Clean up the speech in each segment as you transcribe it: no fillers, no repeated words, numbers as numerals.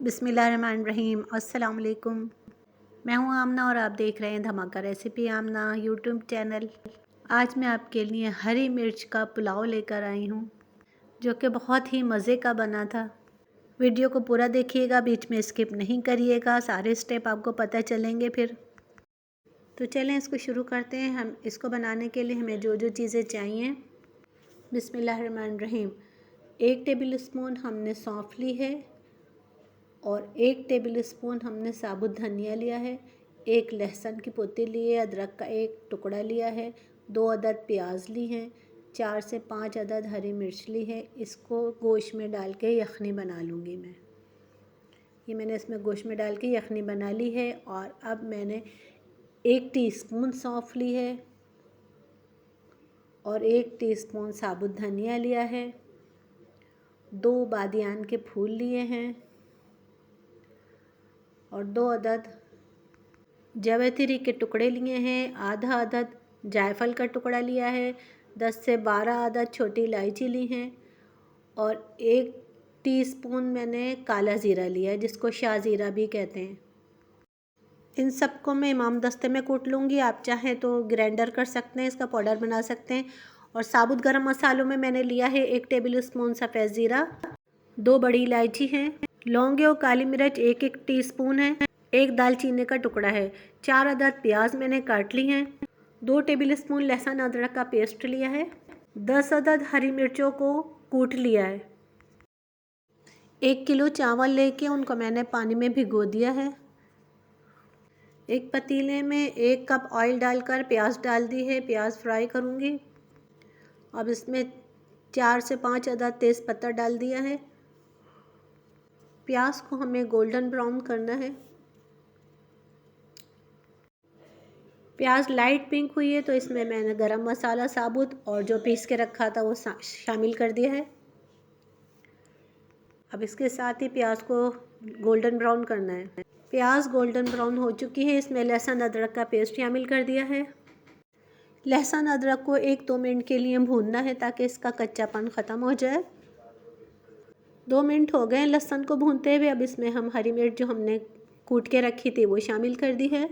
बिस्मिल्लाहिर्रहमानिर्रहीम। अस्सलाम वालेकुम। मैं हूं आमना और आप देख रहे हैं धमाका रेसिपी आमना यूट्यूब चैनल। आज मैं आपके लिए हरी मिर्च का पुलाव लेकर आई हूं, जो कि बहुत ही मज़े का बना था। वीडियो को पूरा देखिएगा, बीच में स्किप नहीं करिएगा, सारे स्टेप आपको पता चलेंगे फिर। तो चलें इसको शुरू करते हैं। हम इसको बनाने के लिए हमें जो जो चीज़ें चाहिए। बिस्मिल्लाहिर्रहमानिर्रहीम। 1 टेबल स्पून हमने सौंफ ली है और 1 टेबल स्पून हमने साबुत धनिया लिया है। 1 लहसुन की पोती ली है, अदरक का 1 टुकड़ा लिया है, 2 अदद प्याज ली हैं, 4 से 5 अदद हरी मिर्च ली है। इसको गोश्त में डाल के यखनी बना लूँगी मैं। ये मैंने इसमें गोश्त में डाल के यखनी बना ली है। और अब मैंने 1 टीस्पून सौंफ ली है और 1 टीस्पून साबुत धनिया लिया है, 2 बादियान के फूल लिए हैं और 2 अदद जावित्री के टुकड़े लिए हैं, आधा अदद जायफल का टुकड़ा लिया है, 10 से 12 अदद छोटी इलायची ली हैं और 1 टीस्पून मैंने काला ज़ीरा लिया है, जिसको शाह ज़ीरा भी कहते हैं। इन सबको मैं इमाम दस्ते में कूट लूँगी। आप चाहें तो ग्राइंडर कर सकते हैं, इसका पाउडर बना सकते हैं। और साबुत गरम मसालों में मैंने लिया है 1 टेबल स्पून सफ़ेद ज़ीरा, 2 बड़ी इलायची हैं, लौंगे और काली मिर्च 1-1 टीस्पून है, 1 दालचीनी का टुकड़ा है, 4 अदद प्याज मैंने काट ली हैं, 2 टेबल स्पून लहसुन अदरक का पेस्ट लिया है, 10 अदद हरी मिर्चों को कूट लिया है। 1 किलो चावल लेके उनको मैंने पानी में भिगो दिया है। एक पतीले में 1 कप ऑयल डालकर प्याज डाल दी है, प्याज फ्राई करूँगी। अब इसमें 4 से 5 अदद तेज़पत्ता डाल दिया है। प्याज को हमें गोल्डन ब्राउन करना है। प्याज लाइट पिंक हुई है तो इसमें मैंने गरम मसाला साबुत और जो पीस के रखा था वो शामिल कर दिया है। अब इसके साथ ही प्याज को गोल्डन ब्राउन करना है। प्याज गोल्डन ब्राउन हो चुकी है, इसमें लहसुन अदरक का पेस्ट शामिल कर दिया है। लहसुन अदरक को 1-2 मिनट के लिए भूनना है ताकि इसका कच्चापन ख़त्म हो जाए। 2 मिनट हो गए लहसुन को भूनते हुए। अब इसमें हम हरी मिर्च जो हमने कूट के रखी थी वो शामिल कर दी है।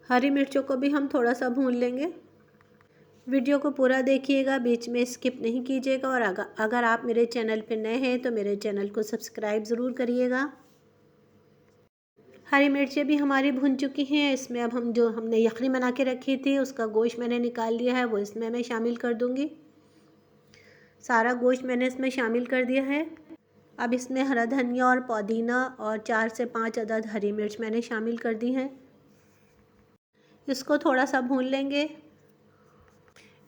हरी मिर्चों को भी हम थोड़ा सा भून लेंगे। वीडियो को पूरा देखिएगा, बीच में स्किप नहीं कीजिएगा। और अगर आप मेरे चैनल पर नए हैं तो मेरे चैनल को सब्सक्राइब ज़रूर करिएगा। हरी मिर्चें भी हमारी भुन चुकी हैं। इसमें अब हम जो हमने यखनी बना के रखी थी उसका गोश्त मैंने निकाल लिया है, वो इसमें मैं शामिल कर दूंगी। सारा गोश्त मैंने इसमें शामिल कर दिया है। अब इसमें हरा धनिया और पुदीना और 4 से 5 अदद हरी मिर्च मैंने शामिल कर दी हैं। इसको थोड़ा सा भून लेंगे।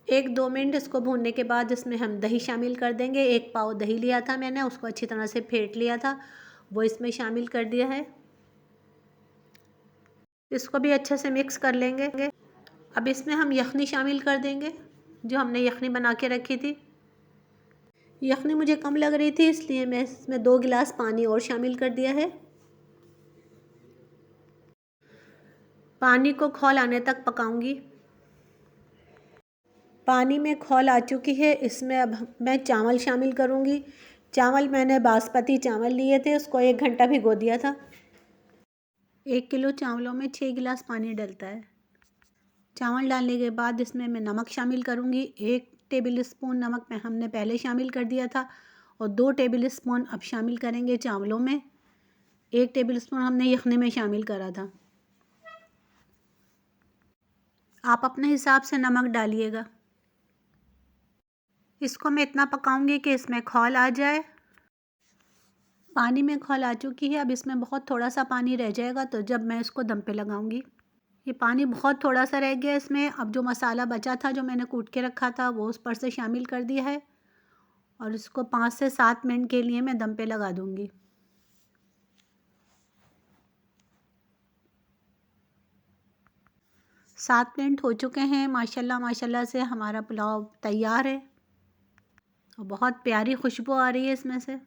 1-2 मिनट इसको भूनने के बाद इसमें हम दही शामिल कर देंगे। 1 पाव दही लिया था मैंने, उसको अच्छी तरह से फेंट लिया था, वो इसमें शामिल कर दिया है। इसको भी अच्छे से मिक्स कर लेंगे। अब इसमें हम यखनी शामिल कर देंगे, जो हमने यखनी बना के रखी थी। यखनी मुझे कम लग रही थी इसलिए मैं इसमें 2 गिलास पानी और शामिल कर दिया है। पानी को खौल आने तक पकाऊंगी। पानी में खौल आ चुकी है, इसमें अब मैं चावल शामिल करूंगी। चावल मैंने बासमती चावल लिए थे, उसको 1 घंटा भिगो दिया था। 1 किलो चावलों में 6 गिलास पानी डलता है। चावल डालने के बाद इसमें मैं नमक शामिल करूँगी। 1 टेबल स्पून नमक में हमने पहले शामिल कर दिया था और 2 टेबल स्पून अब शामिल करेंगे चावलों में। 1 टेबल स्पून हमने यखनी में शामिल करा था। आप अपने हिसाब से नमक डालिएगा। इसको मैं इतना पकाऊंगी कि इसमें खौल आ जाए। पानी में खौल आ चुकी है। अब इसमें बहुत थोड़ा सा पानी रह जाएगा तो जब मैं इसको दम पे लगाऊंगी। ये पानी बहुत थोड़ा सा रह गया इसमें। अब जो मसाला बचा था जो मैंने कूट के रखा था वो उस पर से शामिल कर दिया है और इसको 5 से 7 मिनट के लिए मैं दम पे लगा दूंगी। सात मिनट हो चुके हैं। माशाल्लाह माशाल्लाह से हमारा पुलाव तैयार है और बहुत प्यारी खुशबू आ रही है इसमें से।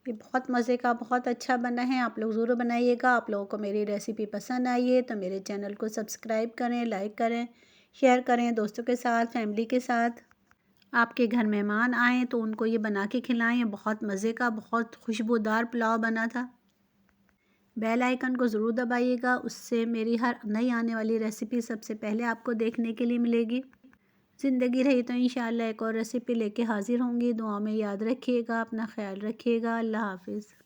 ये बहुत मज़े का, बहुत अच्छा बना है। आप लोग ज़रूर बनाइएगा। आप लोगों को मेरी रेसिपी पसंद आई है तो मेरे चैनल को सब्सक्राइब करें, लाइक करें, शेयर करें दोस्तों के साथ, फैमिली के साथ। आपके घर मेहमान आएँ तो उनको ये बना के खिलाएँ। बहुत मज़े का, बहुत खुशबूदार पुलाव बना था। बेल आइकन को ज़रूर दबाइएगा, उससे मेरी हर नई आने वाली रेसिपी सबसे पहले आपको देखने के लिए मिलेगी। ज़िंदगी रही तो इंशाअल्लाह एक और रेसिपी लेके हाज़िर होंगी। दुआ में याद रखिएगा, अपना ख़्याल रखिएगा। अल्लाह हाफ़िज़।